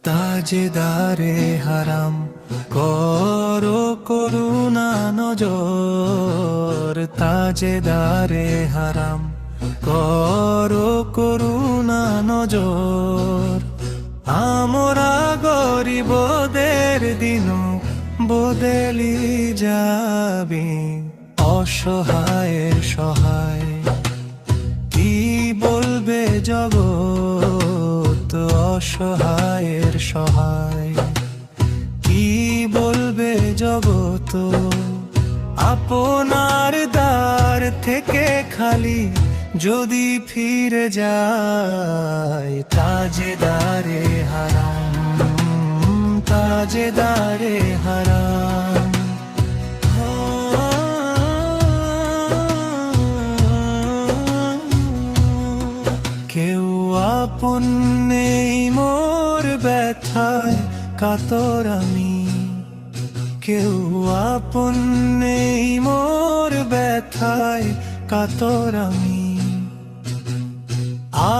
তাজেদারে হারাম করো করুণা নজর, তাজেদারে হারাম করো করুণা নজর। আমরা গরিবদের দিন বদলি যাবি, অসহায়ের সহায় কি বলবে জগৎ, অসহায়ের সহায় কি বলবে জগৎ। আপনার দ্বার থেকে খালি যদি ফিরে যায়, তাজেদারে হারাম, তাজেদারে হারাম। কেউ আপন নেই মোর ব্যথায় কাতর আমি, কেউ আপন নেই মোর ব্যথায় কাতর আমি।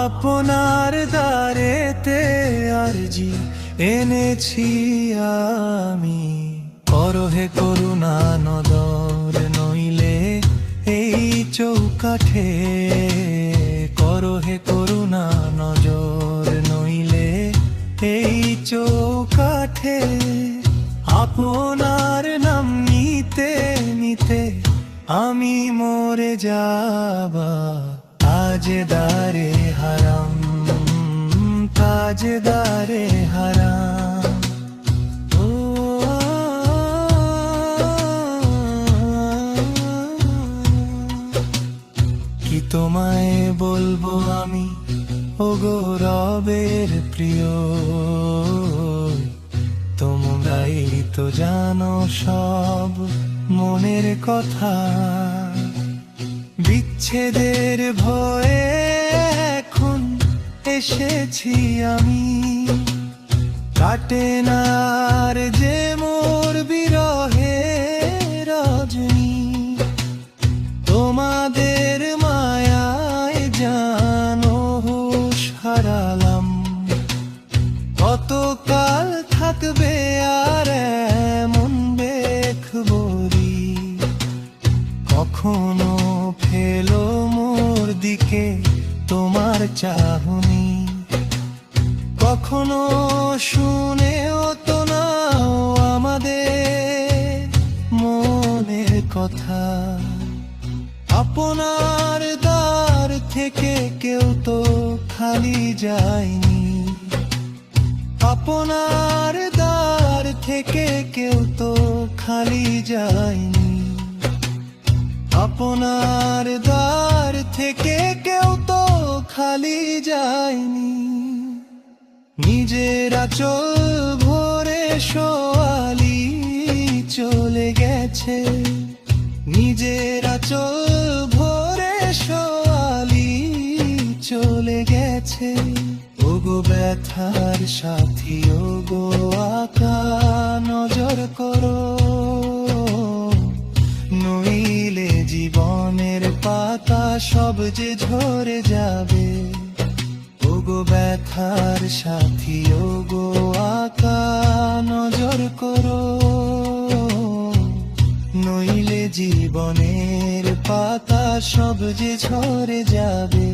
আপনার দ্বারেতে আরজি এনেছি আমি, করো হে করুণা নদর, নইলে এই চৌকাঠে করো হে করুণা নজর, নইলে এই চৌকাঠে। আপনার নাম নিতে নিতে আমি মরে যাবা, তাজেদারে হারাম, তাজেদারে হারাম। কি তোমায় বলবো আমি ওগো রবের প্রিয়, তোমরাই তো জানো সব মনের কথা। বিচ্ছেদের ভয়ে এখন এসেছি আমি, কাটে না আর যে মোর বিরহে রজনী। তোমাদের মায়ায় জানো হুঁশ হারালাম, কতকাল থাকবে আর এমন বেখবরি। কখনো ফেলো মোর দিকে তোমার চাহনি, কখনো শুনেও তো নাও আমাদের মনের কথা। আপনার দ্বার থেকে কেউ তো খালি যায়নি, আপনার দ্বার থেকে কেউ তো খালি যায়নি। আপনার দ্বার থেকে কেউ তো খালি যায়নি। নিজেরা চল ভরে সোয়ালি চলে গেছে, নিজেরা চল ভরে সোয়ালি চলে গেছে। ওগো ব্যথার সাথী ওগো আকা নজর করো, নইলে জীবনের পাতা সব যে ঝরে যাবে। ওগো ব্যথার সাথী ওগো আকা নজর করো, নইলে জীবনের পাতা সব যে ঝরে যাবে।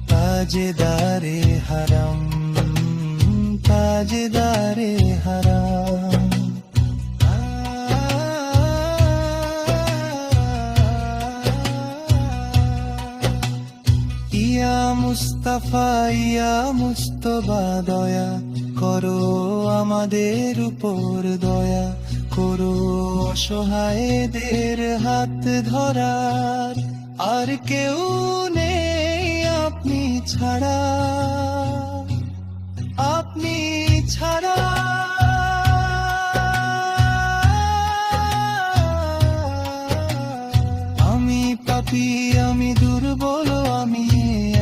তাজেদারে হারাম, তাজেদারে হারাম। ইয়া মুস্তাফা ইয়া মুস্তফা দয়া করো আমাদের উপর, দয়া করো অসহায়দের হাত ধরার। আর কেউ নেই আপনি ছাড়া, আপনি ছাড়া। আমি পাপী আমি দুর্বল আমি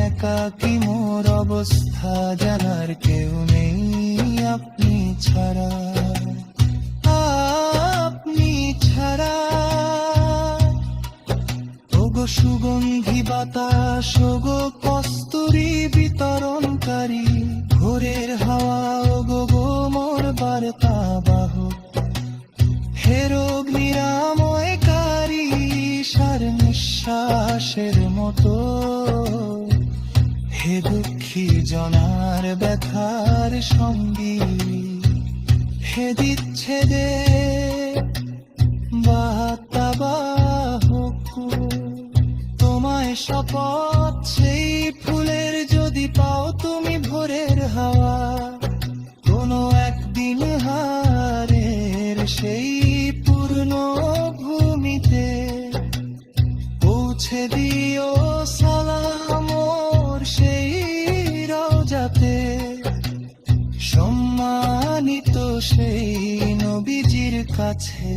একাকী, মোর অবস্থা জানার কেউ নেই আপনি ছাড়া, আপনি ছাড়া। সুগন্ধি বাতাস গো কস্তুরী বিতরণকারী, ভোরের হাওয়া গো গো মোর বার্তা বাহক, হে রোগ নিরাময়কারী সার নিঃশ্বাসের মতো, হে দুঃখী জনার ব্যথার সঙ্গী, হে দিচ্ছেদে বার্তাবাহক। তোমায় শপথ সেই ফুলের যদি পাও তুমি ভোরের হাওয়া, কোনো একদিন হারের সেই পূর্ণ ভূমিতে পৌঁছে দিও সালাম মোর সেই রওজাতে, সম্মানিত সেই নবীজির কাছে।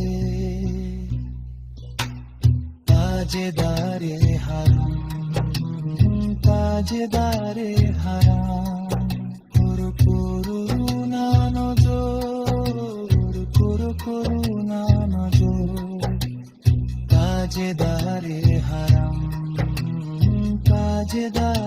তাজেদারে হারাম, তাজেদারে হারাম, করুণা নজর, করুণা নজর। তাজেদারে হারাম, তাজেদারে